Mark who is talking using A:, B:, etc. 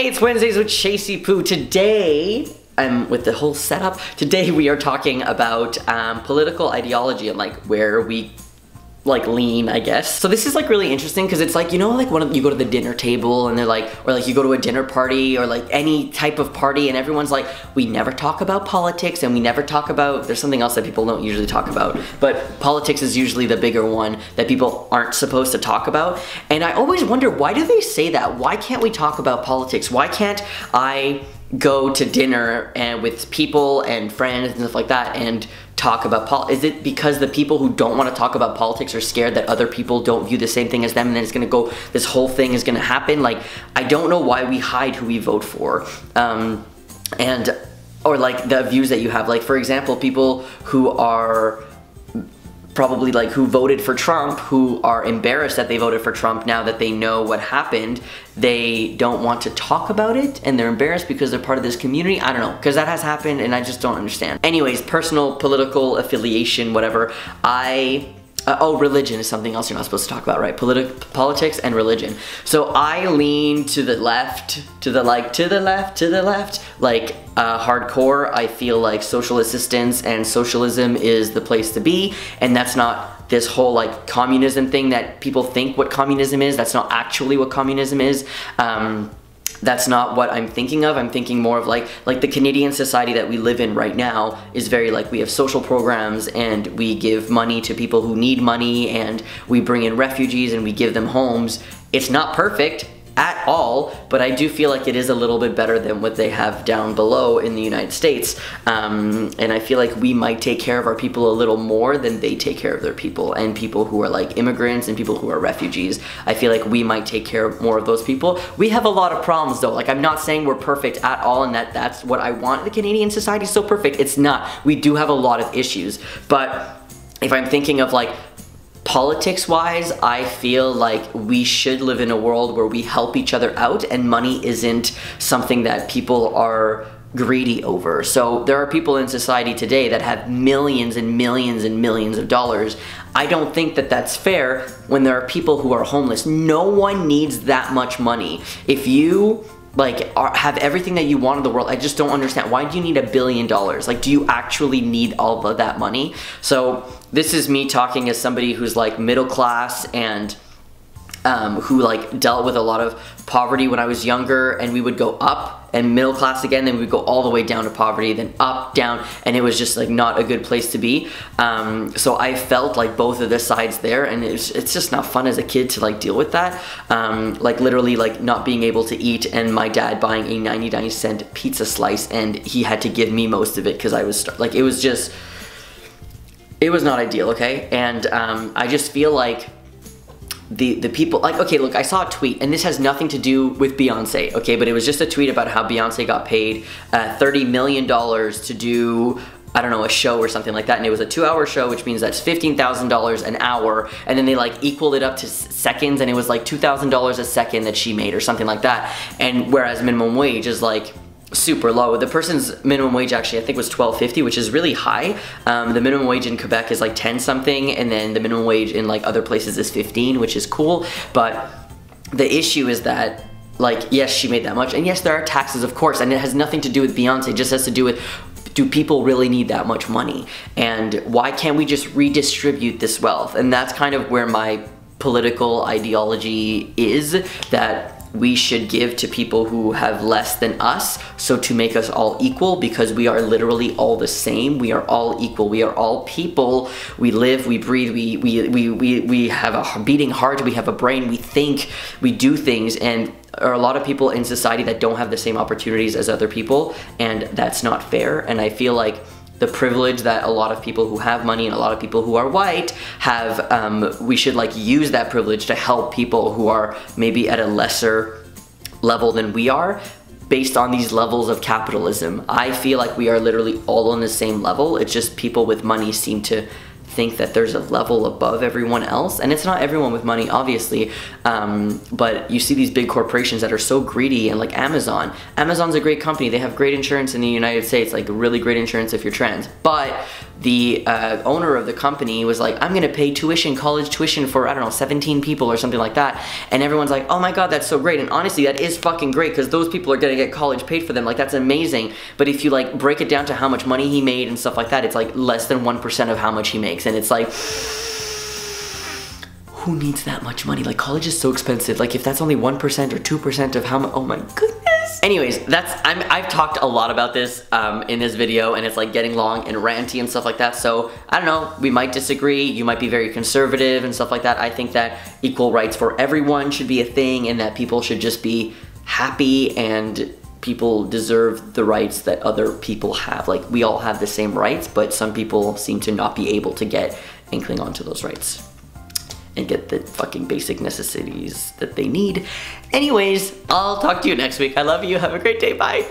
A: Hey, it's Wednesdays with Chasey Poo. Today, with the whole setup, today we are talking about political ideology and like where we lean, I guess. So this is like really interesting because it's like, you know, like you go to the dinner table and they're like, or like you go to a dinner party or like any type of party and everyone's like, we never talk about politics and we never talk about, there's something else that people don't usually talk about, but politics is usually the bigger one that people aren't supposed to talk about. And I always wonder, why do they say that? Why can't we talk about politics? Why can't I go to dinner and with people and friends and stuff like that and talk about politics? Is it because the people who don't want to talk about politics are scared that other people don't view the same thing as them and then it's gonna go, this whole thing is gonna happen? Like, I don't know why we hide who we vote for. Or like the views that you have. Like, for example, people who are probably like who voted for Trump, who are embarrassed that they voted for Trump now that they know what happened, they don't want to talk about it and they're embarrassed because they're part of this community. I don't know, because that has happened and I just don't understand. Anyways, personal, political affiliation, whatever. Oh, religion is something else you're not supposed to talk about, right? Politics and religion. So I lean to the left, to the left, like hardcore. I feel like social assistance and socialism is the place to be, and that's not this whole like communism thing that people think what communism is. That's not actually what communism is. That's not what I'm thinking of. I'm thinking more of like the Canadian society that we live in right now is very like, we have social programs and we give money to people who need money and we bring in refugees and we give them homes. It's not perfect at all, but I do feel like it is a little bit better than what they have down below in the United States. And I feel like we might take care of our people a little more than they take care of their people, and people who are like immigrants and people who are refugees. I feel like we might take care of more of those people. We have a lot of problems though. Like, I'm not saying we're perfect at all and that's what I want. The Canadian society is so perfect. It's not. We do have a lot of issues. But if I'm thinking of like, politics-wise, I feel like we should live in a world where we help each other out and money isn't something that people are greedy over. So there are people in society today that have millions and millions and millions of dollars. I don't think that that's fair when there are people who are homeless. No one needs that much money. If you have everything that you want in the world, I just don't understand. Why do you need $1 billion? Like, do you actually need all of that money? So this is me talking as somebody who's like middle class and who like dealt with a lot of poverty when I was younger, and we would go up and middle class again, then we would go all the way down to poverty, then up, down, and it was just like not a good place to be. So I felt like both of the sides there, and it's just not fun as a kid to like deal with that. Like literally like not being able to eat and my dad buying a 99-cent pizza slice and he had to give me most of it because I was like, it was not ideal, okay? And I just feel like the people, like, okay, look, I saw a tweet, and this has nothing to do with Beyonce, okay, but it was just a tweet about how Beyonce got paid $30 million to do, I don't know, a show or something like that, and it was a 2-hour show, which means that's $15,000 an hour, and then they like equaled it up to seconds, and it was like $2,000 a second that she made or something like that. And whereas minimum wage is like super low. The person's minimum wage actually I think was $12.50, which is really high. The minimum wage in Quebec is like 10 something, and then the minimum wage in like other places is 15, which is cool. But the issue is that, like, yes, she made that much, and yes, there are taxes, of course, and it has nothing to do with Beyonce. It just has to do with, do people really need that much money? And why can't we just redistribute this wealth? And that's kind of where my political ideology is, that we should give to people who have less than us, so to make us all equal, because we are literally all the same. We are all equal. We are all people. We live, we breathe, we have a beating heart, we have a brain, we think, we do things, and there are a lot of people in society that don't have the same opportunities as other people, and that's not fair. And I feel like the privilege that a lot of people who have money and a lot of people who are white have, we should like use that privilege to help people who are maybe at a lesser level than we are, based on these levels of capitalism. I feel like we are literally all on the same level. It's just people with money seem to think that there's a level above everyone else, and it's not everyone with money, obviously, but you see these big corporations that are so greedy, and like Amazon's a great company. They have great insurance in the United States, like really great insurance if you're trans, but the owner of the company was like, I'm gonna pay college tuition for, I don't know, 17 people or something like that. And everyone's like, oh my god, that's so great. And honestly, that is fucking great, because those people are gonna get college paid for them. Like, that's amazing. But if you like break it down to how much money he made and stuff like that, it's like less than 1% of how much he makes. And it's like, who needs that much money? Like, college is so expensive. Like, if that's only 1% or 2% of how much, oh my goodness. Anyways, I've talked a lot about this in this video, and it's like getting long and ranty and stuff like that. So I don't know, we might disagree. You might be very conservative and stuff like that. I think that equal rights for everyone should be a thing, and that people should just be happy, and people deserve the rights that other people have. Like, we all have the same rights, but some people seem to not be able to get and cling on to those rights and get the fucking basic necessities that they need. Anyways, I'll talk to you next week. I love you. Have a great day. Bye.